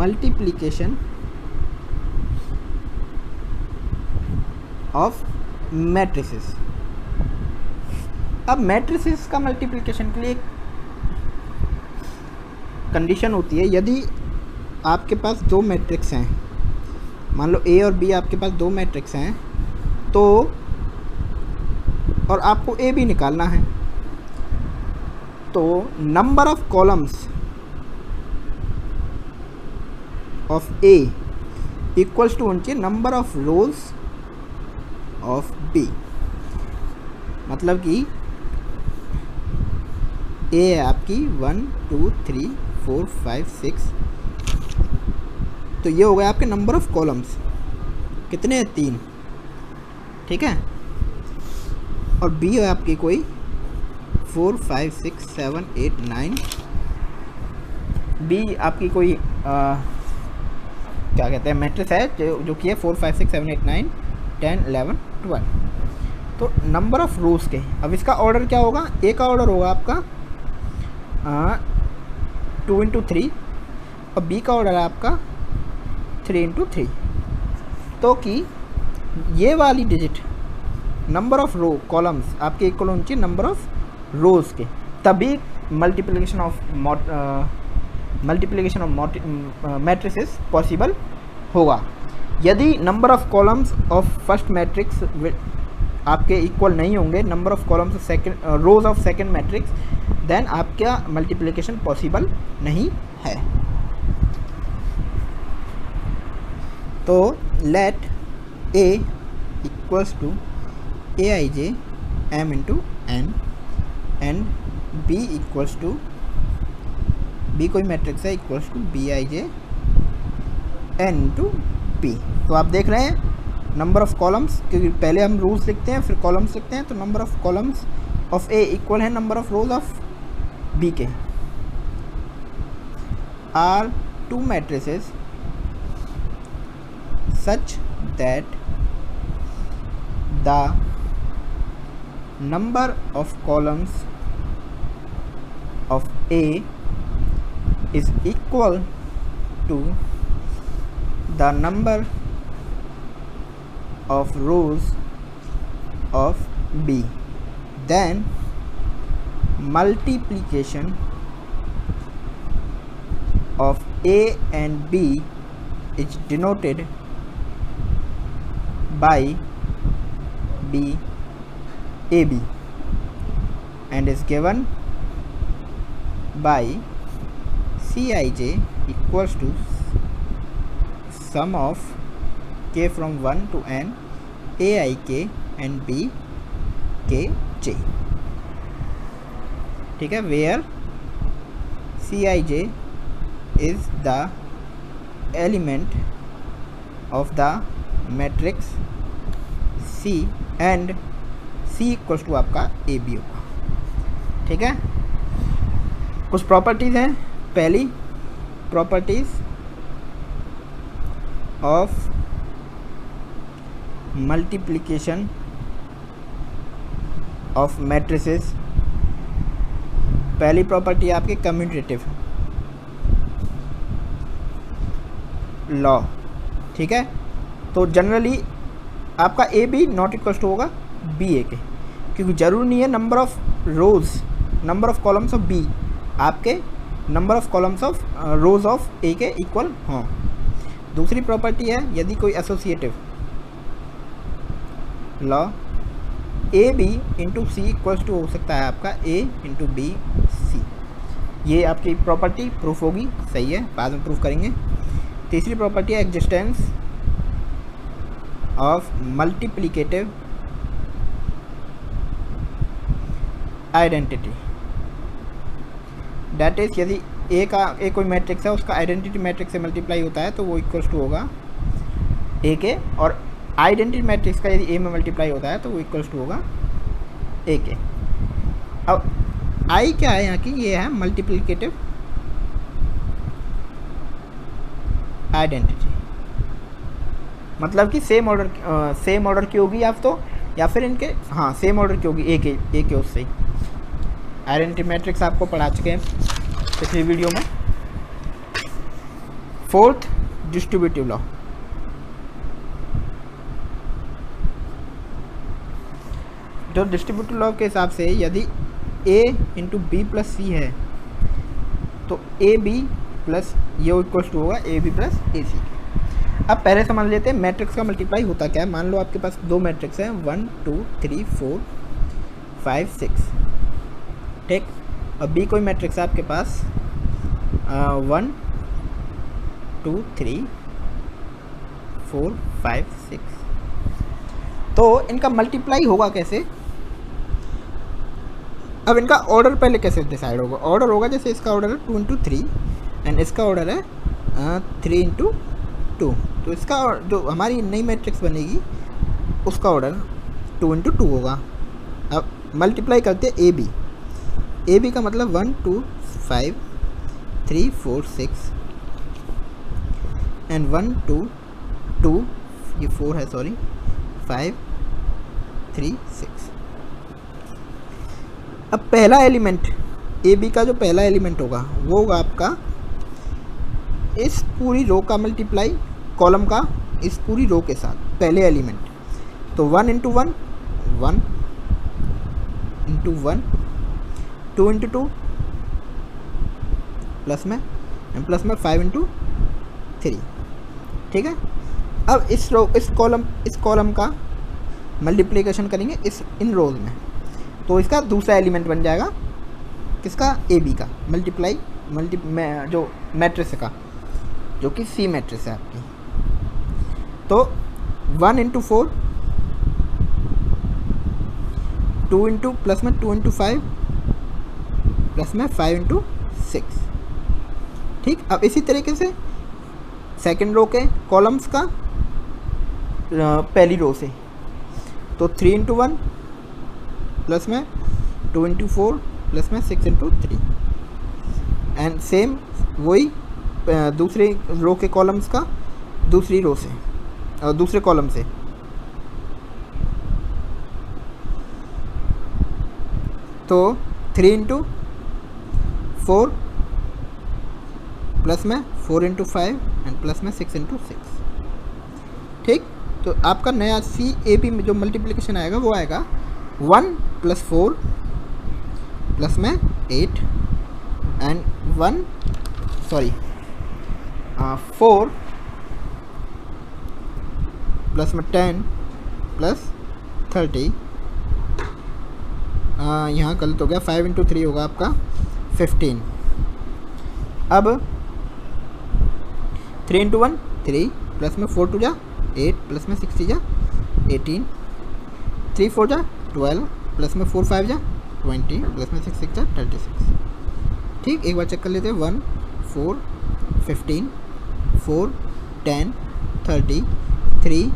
Multiplication of matrices. अब matrices का multiplication के लिए एक कंडीशन होती है। यदि आपके पास दो मैट्रिक्स हैं, मान लो ए और बी आपके पास दो मैट्रिक्स हैं, तो और आपको ए बी निकालना है, तो number of columns of A equals to होनी चाहिए number of rows of B. मतलब कि ए है आपकी 1 2 3 4 5 6, तो ये हो गया आपके नंबर ऑफ कॉलम्स। कितने हैं? 3, ठीक है। और बी है आपकी कोई 4 5 6 7 8 9, बी आपकी कोई क्या कहते हैं मैट्रिक्स है जो कि है 4 5 6 7 8 9 10 11 12। तो नंबर ऑफ रोज के, अब इसका ऑर्डर क्या होगा? ए का ऑर्डर होगा आपका 2 इंटू 3 और बी का ऑर्डर है आपका 3 इंटू 3। तो कि ये वाली digit number of row columns आपके इक्वल होनी चाहिए नंबर ऑफ रोज के, तभी मल्टीप्लिकेशन ऑफ मैट्रिसेस पॉसिबल होगा। यदि number of columns of first matrix आपके इक्वल नहीं होंगे number of columns of second rows of second matrix, then आपका मल्टीप्लिकेशन पॉसिबल नहीं है। तो let A equals to A I J M into N and B equals to, B कोई matrix है, equals to B I J N into P. तो आप देख रहे हैं नंबर ऑफ कॉलम्स, क्योंकि पहले हम रोज लिखते हैं फिर कॉलम्स लिखते हैं, तो number of columns of A equal है number of rows of B के। Are two matrices such that the number of columns of A is equal to the number of rows of B, then multiplication of A and B is denoted by B AB and is given by Cij equals to sum of k from 1 to n aik and bkj, ठीक है, where Cij is the element of the matrix C and C equals to आपका A B होगा, ठीक है। कुछ properties हैं। पहली properties of multiplication of matrices. पहली प्रॉपर्टी आपकी कम्यूटेटिव लॉ, ठीक है। तो जनरली आपका A B not equals to होगा बी ए के, क्योंकि ज़रूरी नहीं है number of rows number of columns of B आपके number of columns of rows of A के इक्वल हों। दूसरी प्रॉपर्टी है यदि कोई associative law A B into C equals to हो सकता है आपका ए इंटू बी सी, ये आपकी प्रॉपर्टी प्रूफ होगी, सही है, बाद में प्रूफ करेंगे। तीसरी प्रॉपर्टी है existence of multiplicative identity, that is यदि ए कोई मैट्रिक्स है उसका आइडेंटिटी मैट्रिक्स से मल्टीप्लाई होता है तो वो इक्वल्स टू होगा ए के, और आइडेंटिटी मैट्रिक्स का यदि ए में मल्टीप्लाई होता है तो वो इक्वल्स टू होगा ए के। अब आई क्या है यहाँ की? ये है मल्टीप्लिकेटिव आइडेंटिटी, मतलब कि सेम ऑर्डर की होगी आप तो, या फिर इनके हाँ सेम ऑर्डर की होगी ए के उससे। आइडेंटिटी मैट्रिक्स आपको पढ़ा चुके हैं पिछली वीडियो में। फोर्थ डिस्ट्रीब्यूटिव लॉ, जो डिस्ट्रीब्यूटिव लॉ के हिसाब से यदि a इंटू बी प्लस सी है तो ए बी प्लस ये इक्वल्स टू होगा ए बी प्लस ए सी। अब पहले समझ लेते हैं मैट्रिक्स का मल्टीप्लाई होता क्या है। मान लो आपके पास दो मैट्रिक्स हैं 1 2 3 4 5 6, ठीक। और बी कोई मैट्रिक्स है आपके पास 1 2 3 4 5 6, तो इनका मल्टीप्लाई होगा कैसे। अब इनका ऑर्डर पहले कैसे डिसाइड होगा। ऑर्डर होगा जैसे इसका ऑर्डर है 2 इंटू 3 एंड इसका ऑर्डर है 3 इंटू 2, तो इसका जो हमारी नई मैट्रिक्स बनेगी उसका ऑर्डर 2 इंटू 2 होगा। अब मल्टीप्लाई करते हैं ए बी का मतलब 1 2 5 3 4 6 एंड 1 2 2 ये 4 है सॉरी 5 3 6। अब पहला एलिमेंट ए बी का जो पहला एलिमेंट होगा वो होगा आपका इस पूरी रो का मल्टीप्लाई कॉलम का इस पूरी रो के साथ पहले एलिमेंट, तो 1 इंटू 1 1 इंटू 1 2 इंटू 2 प्लस में 5 इंटू 3, ठीक है। अब इस कॉलम का मल्टीप्लिकेशन करेंगे इन रोज में, तो इसका दूसरा एलिमेंट बन जाएगा किसका ए बी का मल्टीप्लाई जो मैट्रिक्स का जो कि सी मैट्रिक्स है आपकी। तो 1 इंटू 4 2 इंटू प्लस में 2 इंटू 5 प्लस में 5 इंटू 6, ठीक। अब इसी तरीके से सेकंड रो के कॉलम्स का पहली रो से, तो 3 इंटू 1 प्लस में 2 इंटू 4 प्लस में 6 इंटू 3 एंड सेम वही दूसरे रो के कॉलम्स का दूसरी रो से और दूसरे कॉलम से, तो 3 इंटू 4 प्लस में 4 इंटू 5 एंड प्लस में 6 इंटू 6, ठीक। तो आपका नया सी ए बी में जो मल्टीप्लिकेशन आएगा वो आएगा 1 प्लस 4 प्लस में 8 एंड 4 प्लस में 10 प्लस 30, यहाँ गलत हो गया 5 इंटू 3 होगा आपका 15। अब 3 इंटू 1 3 प्लस में 4 2 जा 8 प्लस में 6 जा 18 3 4 जा 12 प्लस में 4 5 जा 20 प्लस में 6 6 जा 36, ठीक। एक बार चेक कर लेते हैं 1 4 15 4 10 30 3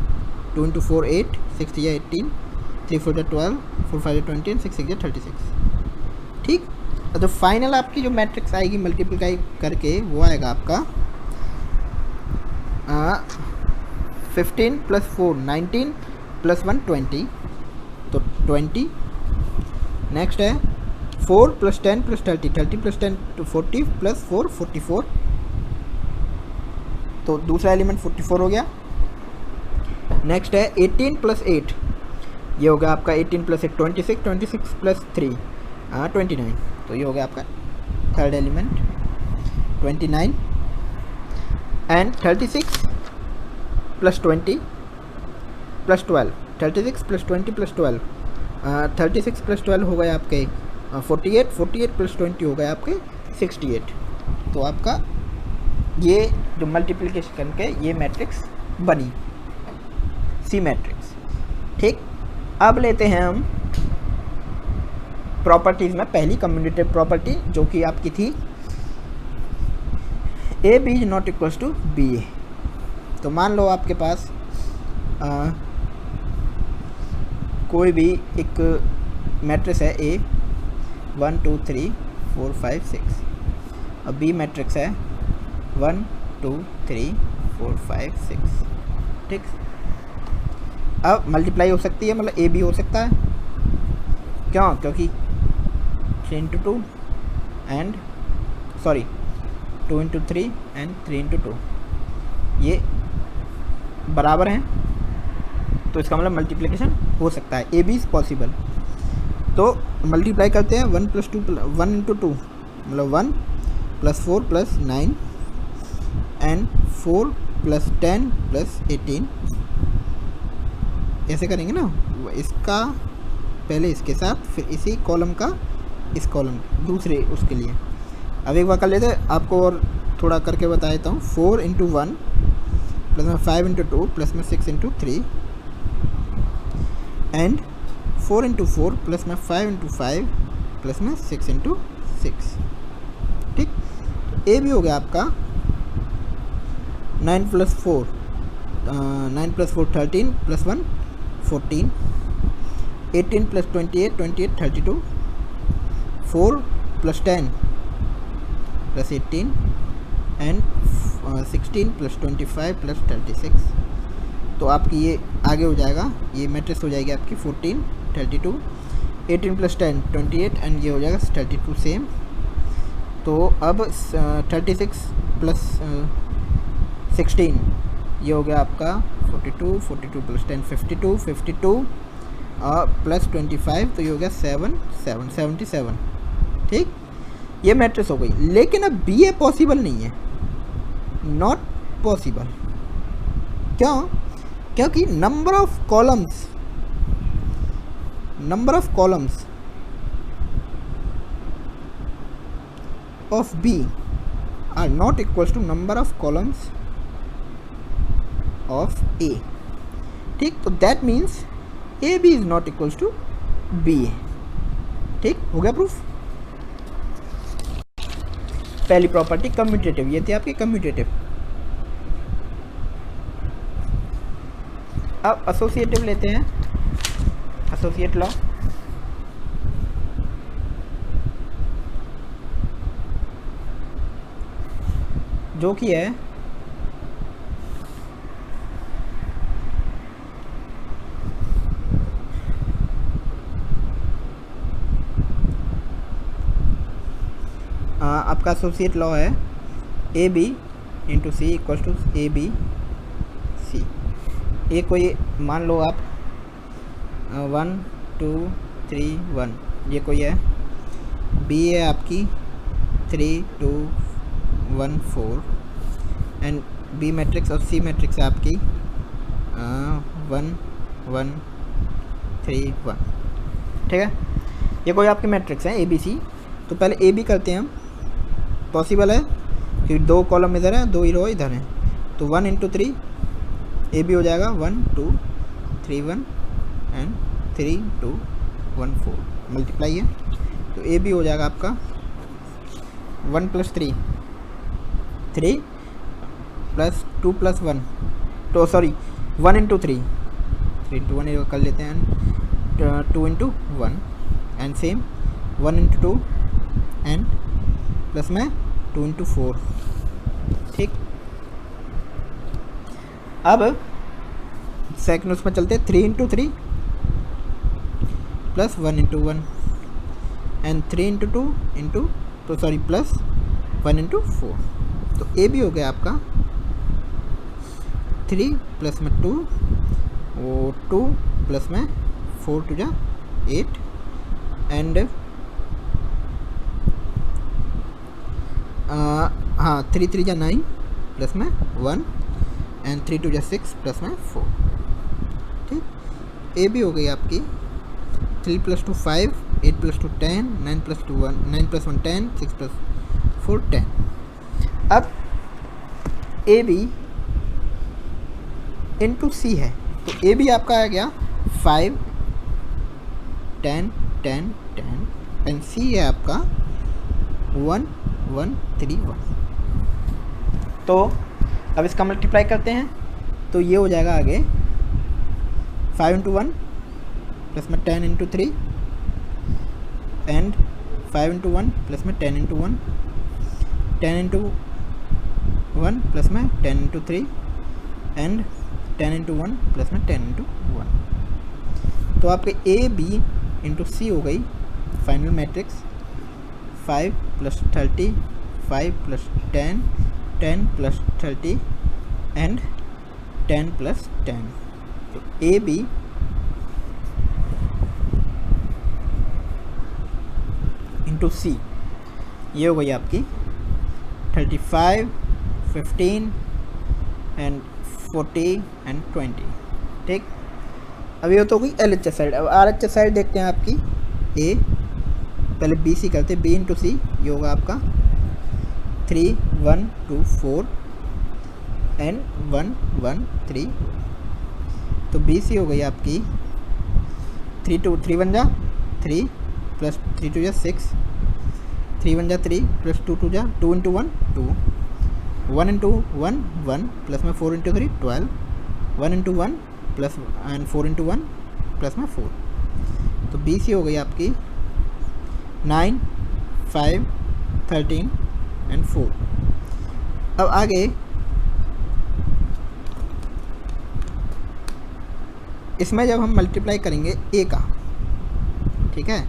2 इंटू 4 8 6 जा 18 3 4 जा 12 4 5 जा 20 एंड 6 6 जा 36, ठीक। तो फाइनल आपकी जो मैट्रिक्स आएगी मल्टीप्लाई करके वो आएगा आपका 15 प्लस 4 19 प्लस 1 20, तो 20। नेक्स्ट है 4 प्लस 10 प्लस 30 30 प्लस 10 तो 40 प्लस 4 44, तो दूसरा एलिमेंट 44 हो गया। नेक्स्ट है 18 प्लस 8, ये हो गया आपका 18 प्लस 8 26 26 प्लस 3 29, तो ये हो गया आपका third element 29 and 36 plus 20 plus 12 36 plus 20 plus 12 36 plus 12 हो गए आपके 48 48 प्लस 20 हो गए आपके 68, तो आपका ये जो मल्टीप्लिकेशन करके ये मैट्रिक्स बनी सी मैट्रिक्स, ठीक। अब लेते हैं हम प्रॉपर्टीज़ में पहली कम्यूटेटिव प्रॉपर्टी जो कि आपकी थी A B is not equals to B A. तो मान लो आपके पास कोई भी एक मैट्रिक्स है ए 1 2 3 4 5 6 और बी मैट्रिक्स है 1 2 3 4 5 6, ठीक। अब मल्टीप्लाई हो सकती है, मतलब ए बी हो सकता है, क्यों? क्योंकि 3 into 2 and 2 into 3 and 3 into 2, ये बराबर हैं, तो इसका मतलब मल्टीप्लिकेशन हो सकता है, ए बी इज़ पॉसिबल। तो मल्टीप्लाई करते हैं 1 + 2 1 × 2 मतलब 1 + 4 + 9 एंड 4 + 10 + 18, ऐसे करेंगे ना, इसका पहले इसके साथ, फिर इसी कॉलम का इस कॉलम दूसरे उसके लिए। अब एक बार कर लेते हैं, आपको और थोड़ा करके बता देता हूँ। 4 × 1 + 5 × 2 + 6 × 3 एंड 4 × 4 + 5 × 5 + 6 × 6। ठीक, ए भी हो गया आपका 9 + 4 13 + 1 14, 18 + 28 28 32, 4 + 10 + 18 एंड 16 + 25 + 36। तो आपकी ये आगे हो जाएगा, ये मैट्रिक्स हो जाएगी आपकी 14 32, 18 + 10 28 एंड ये हो जाएगा 32 सेम। तो अब 36 + 16 ये हो गया आपका 42 42 + 10 52 52 + 25, तो ये हो गया 7 7 77। ठीक, ये मैट्रिक्स हो गई। लेकिन अब बी ए पॉसिबल नहीं है, नॉट पॉसिबल। क्यों? क्योंकि number of columns of B are not equals to number of columns of A। ठीक, तो that means A B is not equals to B A. ठीक, हो गया प्रूफ। पहली प्रॉपर्टी कम्यूटेटिव, ये थे आपके कम्यूटेटिव। अब एसोसिएटिव लेते हैं, एसोसिएट लॉ। जो कि है आपका एसोसिएट लॉ है A B × C = A B C. ए कोई मान लो आप 1 2 3 1, ये कोई है। बी है आपकी 3 2 1 4 एंड बी मैट्रिक्स और सी मैट्रिक्स है आपकी 1 1 3 1। ठीक है, ये कोई आपकी मैट्रिक्स है ए बी सी। तो पहले ए बी करते हैं हम, पॉसिबल है कि 2 कॉलम इधर है, 2 रो इधर हैं, तो 1 × 3 ए बी हो जाएगा 1 2 3 1 एंड 3 2 1 4, मल्टीप्लाई है। तो ए बी हो जाएगा आपका 1 + 3 3 + 2 + 1, तो सॉरी 1 × 3 3 × 1 कर लेते हैं, 2 × 1 एंड सेम 1 × 2 एंड प्लस में 2 × 4। ठीक, अब सेकंड उसमें चलते 3 × 3 + 1 × 1 एंड 3 × 2 × तो सॉरी प्लस 1 × 4। तो ए भी हो गया आपका 3 + में 2 वो 2 + में 4 × 2 = 8 एंड हाँ 3 3 = 9 प्लस में 1 एंड 3 2 = 6 प्लस में 4। ठीक, ए भी हो गई आपकी 3 + 2 5 8 + 2 10 9 + 2 1 9 + 1 10 6 + 4 10। अब ए बी × सी है, तो ए बी आपका आ गया 5 10 10 10 एंड सी है आपका 1 1 3 1। तो अब इसका मल्टीप्लाई करते हैं, तो ये हो जाएगा आगे 5 × 1 प्लस में 10 × 3 एंड 5 × 1 प्लस में 10 × 1 10 × 1 प्लस में 10 × 3 एंड 10 × 1 प्लस में 10 × 1। तो आपके ए बी × सी हो गई फाइनल मैट्रिक्स 5 + 30 5 + 10 10 + 30 एंड 10 प्लस 10। तो ए बी इंटू सी ये हो गई आपकी 35, 15 एंड 40 एंड 20। ठीक, अब ये तो गई एल एच एस साइड। अब आर एच एस साइड देखते हैं आपकी। ए पहले बी सी करते, बी इंटू सी ये होगा आपका 3, 1, 2, 4 एंड 1, 1, 3। तो बी सी हो गई आपकी 3 2 3 1 जा 3 प्लस 3 2 जा 6, 3 1 जा 3 प्लस 2 2 जा 2 इंटू 1 2, 1 इंटू 1 1 प्लस में 4 into 3 12, 1 into 1 plus and 4 into 1 plus में 4। तो बी सी हो गई आपकी 9, 5, 13 एंड 4। अब आगे इसमें जब हम मल्टीप्लाई करेंगे ए का, ठीक है,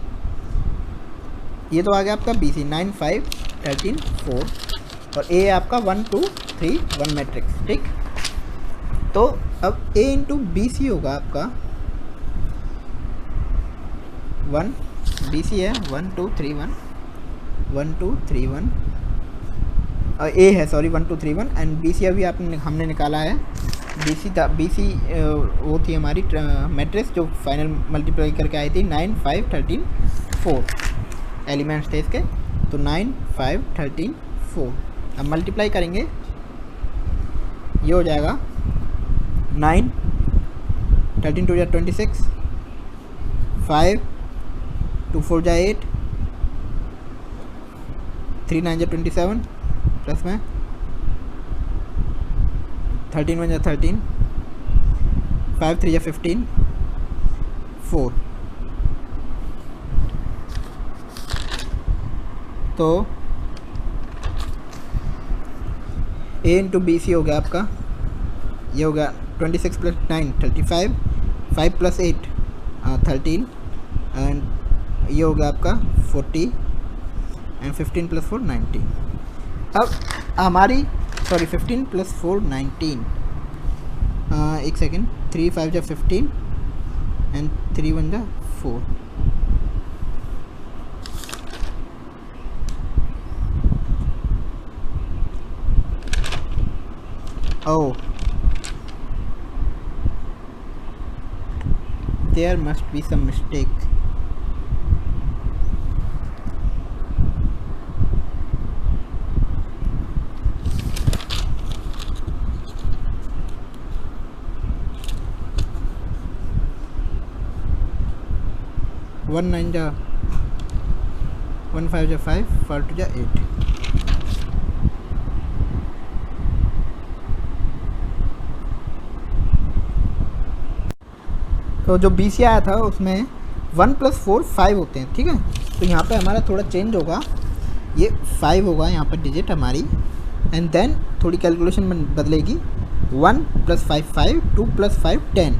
ये तो आ गया आपका बी सी 9, 5, 13, 4 और ए आपका 1 2 3 1 मैट्रिक्स। ठीक, तो अब ए इंटू बी सी होगा आपका 1, बी सी है 1 2 3 1 1 2 3 1 और ए है सॉरी 1 2 3 1 एंड बी सी अभी हमने निकाला है। बी सी वो थी हमारी मैट्रिक्स जो फाइनल मल्टीप्लाई करके आई थी 9 5 13 4 एलिमेंट्स थे इसके। तो 9 5 13 4 अब मल्टीप्लाई करेंगे ये हो जाएगा 9 13 2 जा 26, 5 2 4 जा 8, 3 9 जा 27 प्लस में 13 1 जा 13, 5 3 जा 15 4। तो ए इंटू बी सी हो गया आपका, ये हो गया 26 प्लस 9 35, 5 प्लस 8 13 एंड ये हो गया आपका 40 एंड 15 प्लस 4 19। अब हमारी सॉरी 15 प्लस 4 19 एक सेकेंड 3 5 जा 15 एंड 3 1 जा 4। Oh, there must be some mistake. One 9 ja 1 5 ja 5 4 2 ja 8। तो जो बी सी आया था उसमें 1 प्लस 4 5 होते हैं। ठीक है, तो यहाँ पे हमारा थोड़ा चेंज होगा, ये 5 होगा यहाँ पर डिजिट हमारी एंड देन थोड़ी कैलकुलेशन बदलेगी 1 प्लस 5 5 2 प्लस 5 10।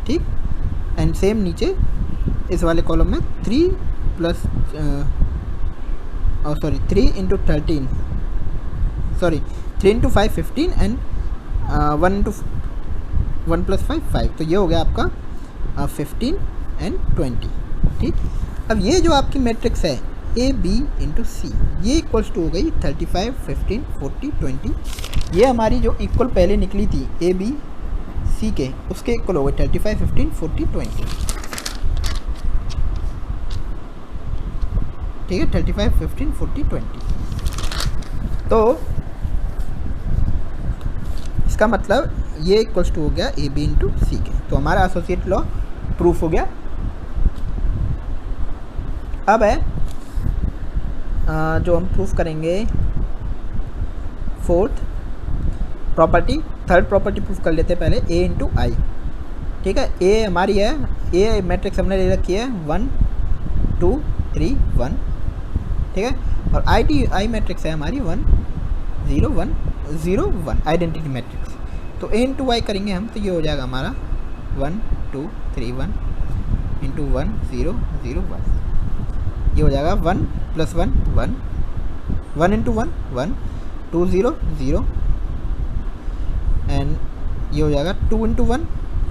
ठीक, एंड सेम नीचे इस वाले कॉलम में 3 plus sorry 3 into 13 sorry 3 into 5 15 and 1 into 1 plus 5 5। तो ये हो गया आपका 15 एंड 20। ठीक, अब ये जो आपकी मैट्रिक्स है ए बी इंटू सी ये इक्वल्स टू हो गई 35 15 40 20। ये हमारी जो इक्वल पहले निकली थी ए बी सी के उसके इक्वल हो गई 35 15 40 20। ठीक है, 35 15 40 20। तो इसका मतलब ये इक्वल्स टू हो गया ए बी इंटू सी के। तो हमारा एसोसिएट लॉ प्रूफ हो गया। अब है जो हम प्रूफ करेंगे fourth property, third property proof कर लेते हैं पहले ए इंटू आई। ठीक है, ए हमारी है, ए मैट्रिक्स हमने ले रखी है 1 2 3 1। ठीक है, और आई मैट्रिक्स है हमारी 1 0 1 0 1 आइडेंटिटी मैट्रिक्स। तो ए इंटू वाई करेंगे हम तो ये हो जाएगा हमारा 1 2 3 1 इंटू 1 0 0 1। ये हो जाएगा 1 प्लस 1 1 1 इंटू 1 1 2 0 0 ये हो जाएगा 2 into 1,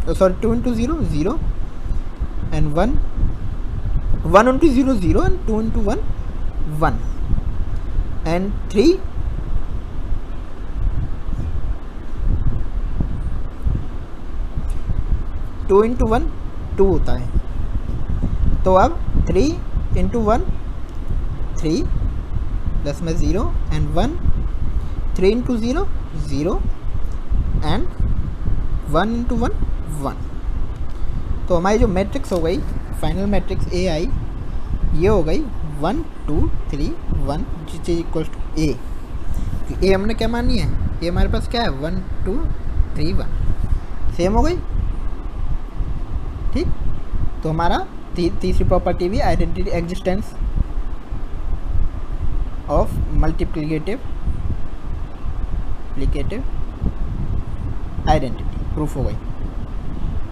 sorry 2 into 0 0 and 1 1 into 0 0 and 2 into 1 1 and 3 2 into 1 2 होता है। तो अब 3 इंटू 1 3 प्लस में 0 एंड 1 3 इंटू 0 0 एंड 1 इंटू 1 1। तो हमारी जो मैट्रिक्स हो गई फाइनल मैट्रिक्स ए आई ये हो गई 1 2 3 1 जिच इक्वल टू ए। ए हमने क्या मानी है, ये हमारे पास क्या है 1 2 3 1 सेम हो गई। ठीक, तो हमारा तीसरी प्रॉपर्टी भी identity existence of multiplicative identity proof हो गई।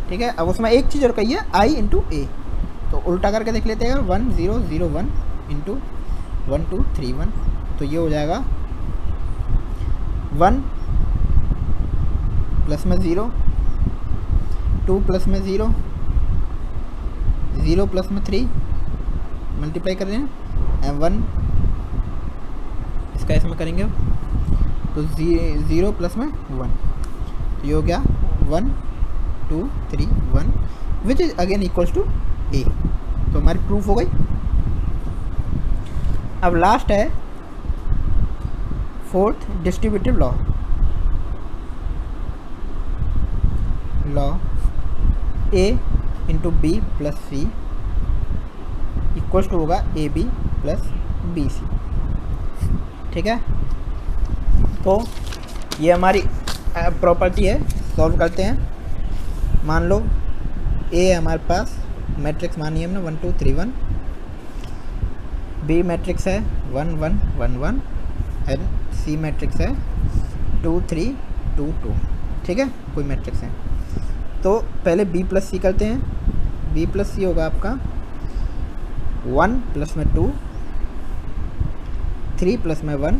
ठीक है, अब उसमें एक चीज़ और कही है आई इंटू ए, तो उल्टा करके देख लेते हैं 1 0 0 1 इंटू 1 2 3 1, तो ये हो जाएगा 1 प्लस में 0 2 प्लस में 0 0 प्लस में 3 मल्टीप्लाई कर रहे हैं एंड 1 इसका इसमें करेंगे तो 0 प्लस में 1, तो ये हो गया 1 2 3 1 which is again equals to A. तो हमारी प्रूफ हो गई। अब लास्ट है fourth distributive law A into B plus C equals to होगा A B plus B C. ठीक है, तो ये हमारी प्रॉपर्टी है, सॉल्व करते हैं। मान लो ए हमारे पास मैट्रिक्स मानी है हमने 1 2 3 1, बी मैट्रिक्स है 1 1 1 1 एंड सी मैट्रिक्स है 2 3 2 2। ठीक है, कोई मैट्रिक्स है। तो पहले बी प्लस सी करते हैं। बी प्लस सी होगा आपका 1 प्लस में 2 3 प्लस में 1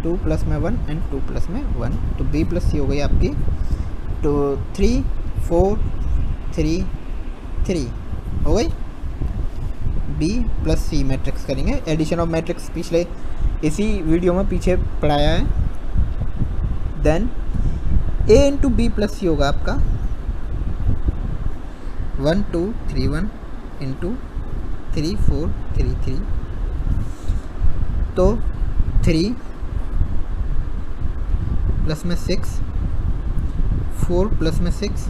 2 प्लस में 1 एंड 2 प्लस में 1। तो बी प्लस सी हो गई आपकी 2 3 4 3 3 हो गई। बी प्लस सी मैट्रिक्स करेंगे, एडिशन ऑफ मैट्रिक्स पिछले इसी वीडियो में पीछे पढ़ाया है। देन ए इंटू बी प्लस सी होगा आपका 1 2 3 1 इंटू 3 4 3 3, तो 3 प्लस में 6 4 प्लस में 6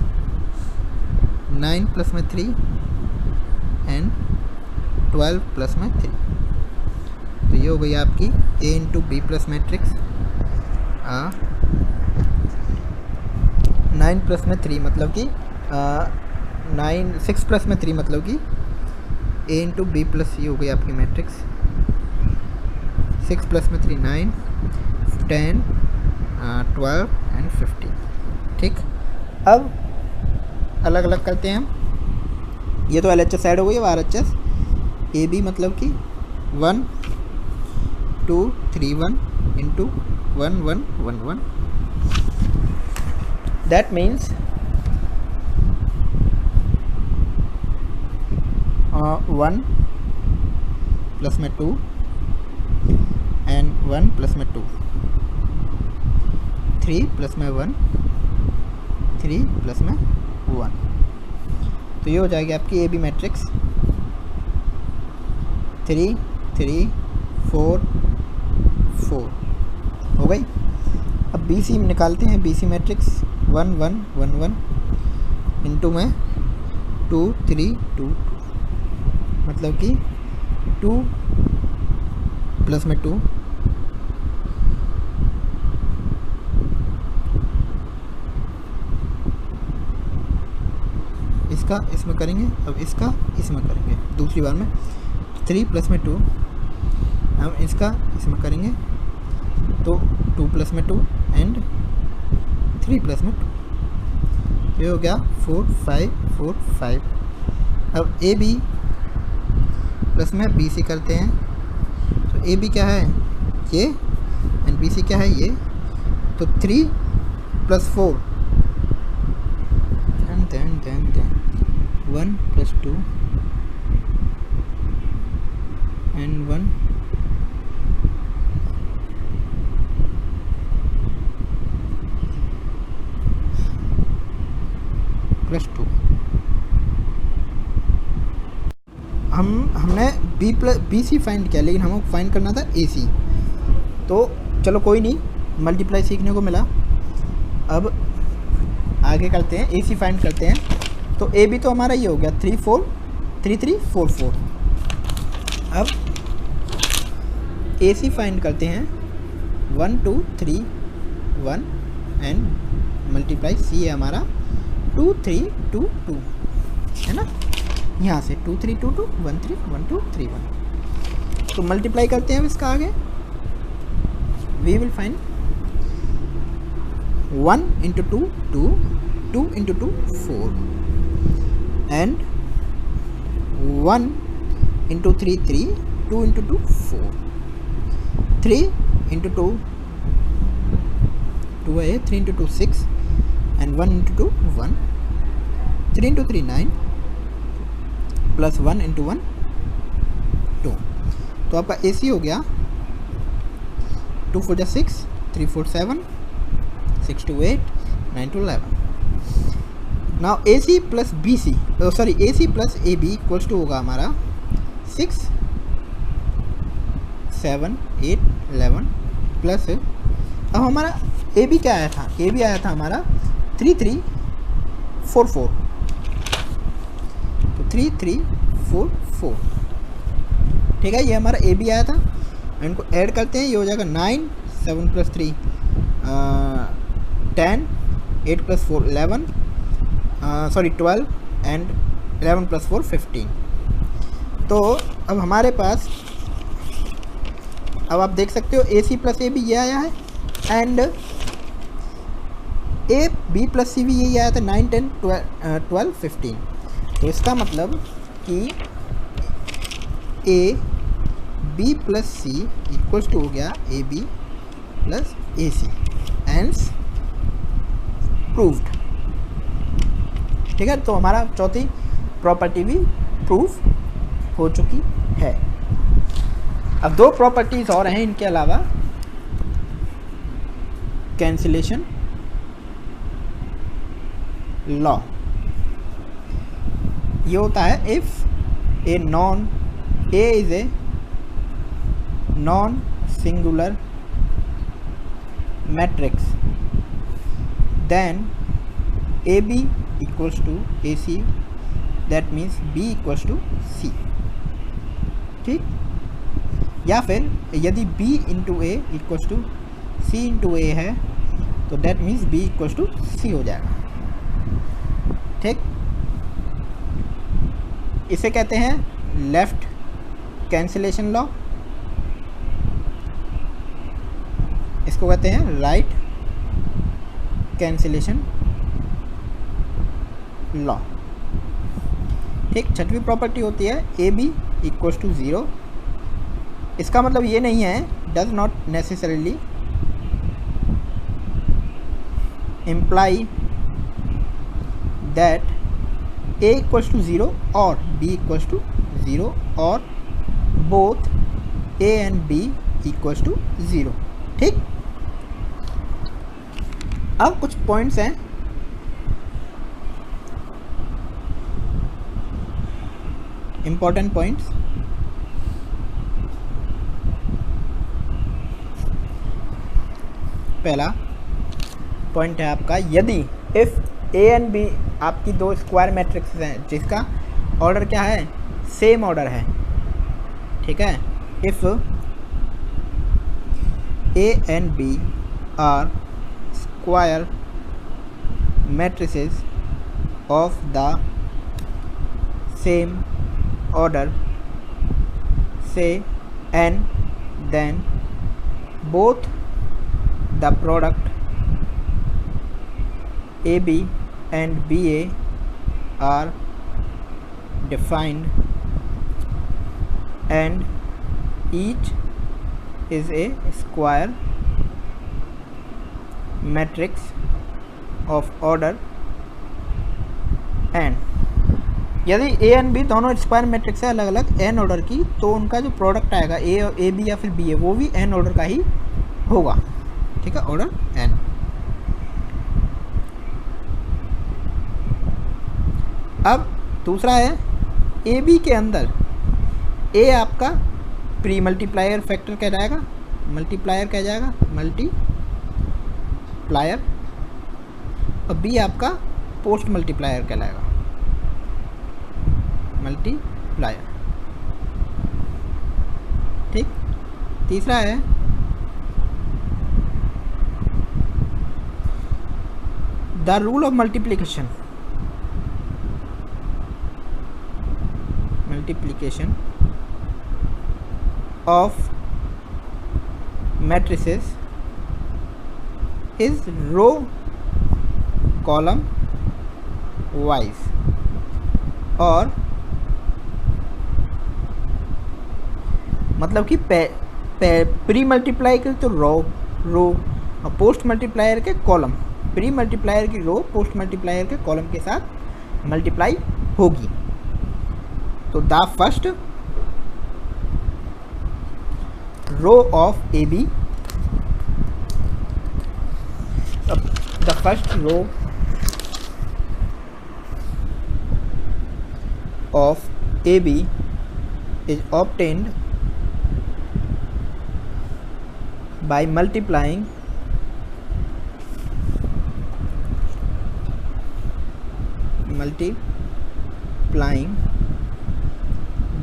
9 प्लस में 3 एंड 12 प्लस में 3। तो ये हो गई आपकी A into B plus matrix 9 plus में 3 मतलब कि 6 प्लस में 3 मतलब कि ए इंटू बी प्लस सी हो गई आपकी मैट्रिक्स 6 प्लस में 3 9 10 12 एंड 15। ठीक, अब अलग अलग करते हैं हम। ये तो LHS साइड हो गई, अब RHS ए बी मतलब कि 1 2 3 1 इंटू 1 1 1 1। दैट मीन्स 1 प्लस में 2 एंड 1 प्लस में 2 3 प्लस में 1 3 प्लस में 1। तो ये हो जाएगी आपकी ए बी मैट्रिक्स 3 3 4 4 हो गई। अब बी सी निकालते हैं। बी सी मैट्रिक्स 1 1 1 1 इंटू में 2 3 2 2 मतलब कि 2 प्लस में 2 इसका इसमें करेंगे, अब इसका इसमें करेंगे दूसरी बार में 3 प्लस में 2, हम इसका इसमें करेंगे तो 2 प्लस में 2 एंड 3 प्लस में 2। ये हो गया 4 5 4 5। अब ए बी प्लस में बी सी करते हैं। तो ए बी क्या है ये एंड बी सी क्या है ये, तो 3 प्लस 4 1 plus 2 and 1 plus 2। हमने बी सी फाइंड किया, लेकिन हमको फाइंड करना था ए सी। तो चलो कोई नहीं, मल्टीप्लाई सीखने को मिला। अब आगे करते हैं, ए सी फाइंड करते हैं। तो ए बी तो हमारा ये हो गया 3 4 3 3 4 4। अब ए सी फाइंड करते हैं 1 2 3 1 एंड मल्टीप्लाई सी है हमारा 2 3 2 2, है ना। यहाँ से 2 3 2 2 1 3 1 2 3 1। तो मल्टीप्लाई करते हैं अब इसका आगे। We will find 1 into 2 2, 2 into 2 4 and 1 into 3 3, 2 into 2 4, 3 into 2 2 है, 3 into 2 6 and 1 into 2 1, 3 into 3 9 plus 1 into 1 2। तो आपका ए सी हो गया 2 4 जा 6, 3 4 7, 6 2 8, 9 2 11। Now A C plus B C, sorry A C plus A B equals to होगा हमारा 6 7 8 11 प्लस, अब हमारा ए बी क्या आया था, ए बी आया था हमारा 3 3 4 4। तो 3 3 4 4, ठीक है, ये हमारा ए बी आया था। इनको ऐड करते हैं, ये हो जाएगा 9 7 plus 3 10, 8 plus 4 11, sorry 12 and 11 plus 4 15। तो अब हमारे पास, अब आप देख सकते हो ए सी प्लस ए बी ये आया है एंड ए बी प्लस सी भी यही आया था 9 10 12 15। तो इसका मतलब कि A B plus C equals to हो गया A B plus A C, hence proved. ठीक है, तो हमारा चौथी प्रॉपर्टी भी प्रूफ हो चुकी है। अब दो प्रॉपर्टीज और हैं इनके अलावा, कैंसिलेशन लॉ। ये होता है if a non A is a non singular matrix then A B equals to A C, that means B equals to C. ठीक, या फिर यदि b into A equals to C into A है तो that means b equals to C हो जाएगा। ठीक, इसे कहते हैं लेफ्ट कैंसिलेशन लॉ, इसको कहते हैं राइट कैंसिलेशन लॉ। ठीक, छठवीं प्रॉपर्टी होती है ए बी इक्वल्स टू 0। इसका मतलब ये नहीं है, does not necessarily imply that a equals to 0 और b इक्वल्स टू 0 और both a and b equals to 0। ठीक, अब कुछ पॉइंट्स हैं, इंपॉर्टेंट पॉइंट्स। पहला पॉइंट है आपका, यदि इफ़ ए एंड बी आपकी दो स्क्वायर मैट्रिक्स हैं जिसका ऑर्डर क्या है, सेम ऑर्डर है। ठीक है, if A and B are square matrices of the same order से n, then both the product AB and BA are defined and each is a square matrix of order n। यदि ए and B दोनों square matrix है अलग अलग N order की, तो उनका जो प्रोडक्ट आएगा ए बी या फिर बी ए, वो भी एन ऑर्डर का ही होगा। ठीक है, ऑर्डर एन। अब दूसरा है ए बी के अंदर ए आपका प्री मल्टीप्लायर फैक्टर कहलाएगा, मल्टीप्लायर कह जाएगा, मल्टीप्लायर, और बी आपका पोस्ट मल्टीप्लायर कहलाएगा, मल्टीप्लायर। ठीक। तीसरा है the rule of multiplication, multiplication of matrices is row column wise, और मतलब कि प्री मल्टीप्लाई के तो रो और पोस्ट मल्टीप्लायर के कॉलम, प्री मल्टीप्लायर की रो पोस्ट मल्टीप्लायर के कॉलम के साथ मल्टीप्लाई होगी। तो the first row of AB, the first row of AB is obtained by multiplying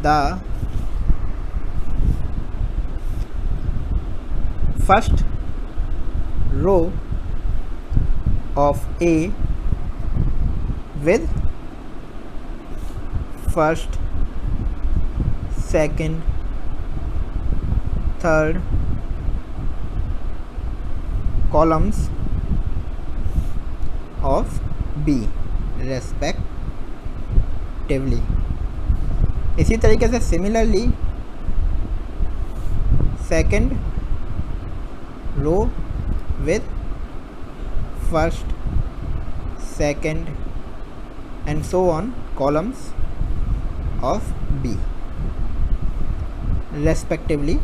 the first row of A with first, second, third columns of B respectively। इसी तरीके से similarly second row with first, second and so on columns of B respectively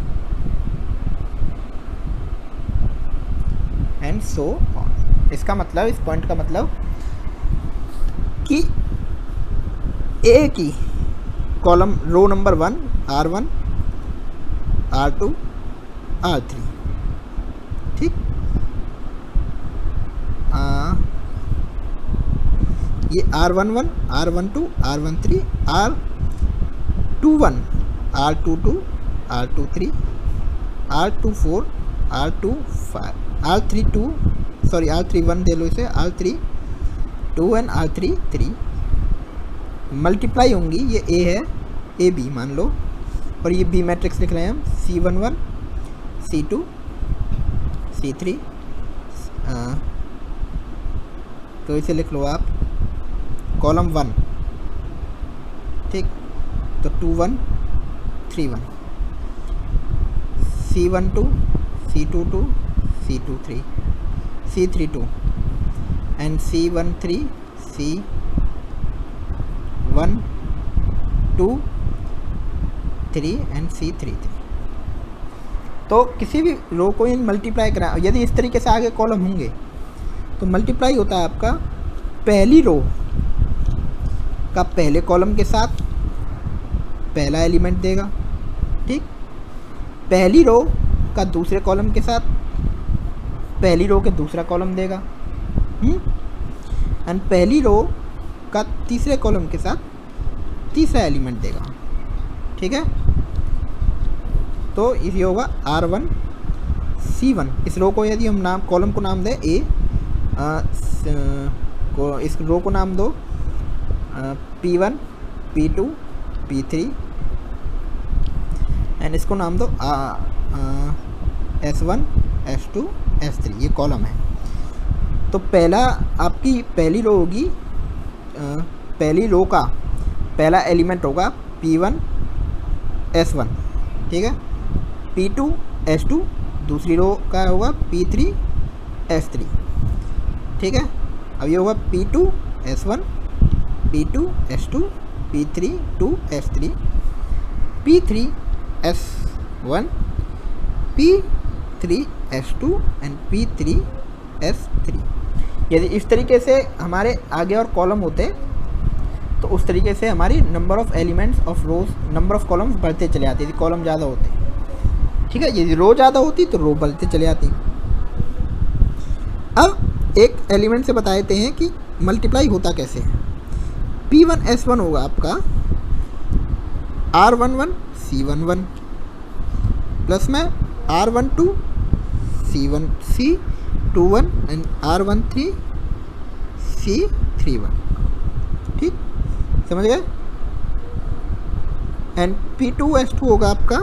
and so on। इसका मतलब, इस point का मतलब कि A की column row number 1 R1 R2 R3, ठीक, ये R11 R12 R13 R21 R22 R23 R24 R25 R31 दे लो इसे, R32 एंड R33 मल्टीप्लाई होंगी। ये A है, AB मान लो, और ये B मैट्रिक्स लिख रहे हैं हम, C11 C2 C3, तो इसे लिख लो आप कॉलम 1, ठीक, तो 2 1 3 1 C12 C22 C23 C32 and C13 C1 2 3 and C33। तो किसी भी रो को इन मल्टीप्लाई करा, यदि इस तरीके से आगे कॉलम होंगे तो मल्टीप्लाई होता है आपका पहली रो का पहले कॉलम के साथ पहला एलिमेंट देगा, ठीक, पहली रो का दूसरे कॉलम के साथ पहली रो के दूसरा कॉलम देगा, एंड पहली रो का तीसरे कॉलम के साथ तीसरा एलिमेंट देगा, ठीक है। तो ये होगा R1 C1। इस रो को यदि हम नाम, कॉलम को नाम दें A, इस रो को नाम दो P1 P2 P3 एंड इसको नाम दो S1 S2 S3, ये कॉलम है। तो पहला आपकी पहली रो होगी, पहली रो का पहला एलिमेंट होगा P1 S1, ठीक है, P2 S2, दूसरी रो का होगा P3 S3, ठीक है। अब ये होगा P2 S1 P2 S2 P3 to S3, P3 S1, P3 S2 and P3 S3। यदि इस तरीके से हमारे आगे और कॉलम होते तो उस तरीके से हमारी number of elements of rose, number of columns बढ़ते चले आते यदि कॉलम ज़्यादा होते। ठीक है, यदि रो ज़्यादा होती तो रो बढ़ते चले आती। अब एक एलिमेंट से बता देते हैं कि मल्टीप्लाई होता कैसे है। P1 S1 होगा आपका R11 C11 प्लस में R12 C21 and R13 C31। ठीक, समझ गए। एंड P2 S2 होगा आपका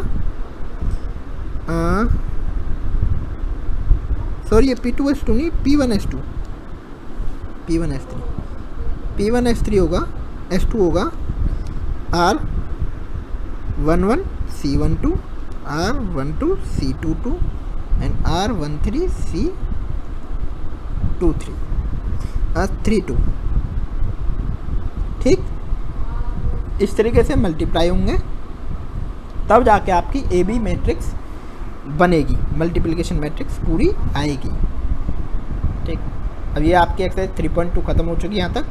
सॉरी ये P2 S2 नहीं, P1 S2, P1 S3, P1 S3 होगा, S2 होगा R11 C12, R12 C22 and R13 C23 32। ठीक, इस तरीके से मल्टीप्लाई होंगे तब जाके आपकी ए बी मैट्रिक्स बनेगी, मल्टीप्लिकेशन मैट्रिक्स पूरी आएगी। ठीक, अब ये आपकी एक्सरसाइज 3.2 खत्म हो चुकी है यहाँ तक।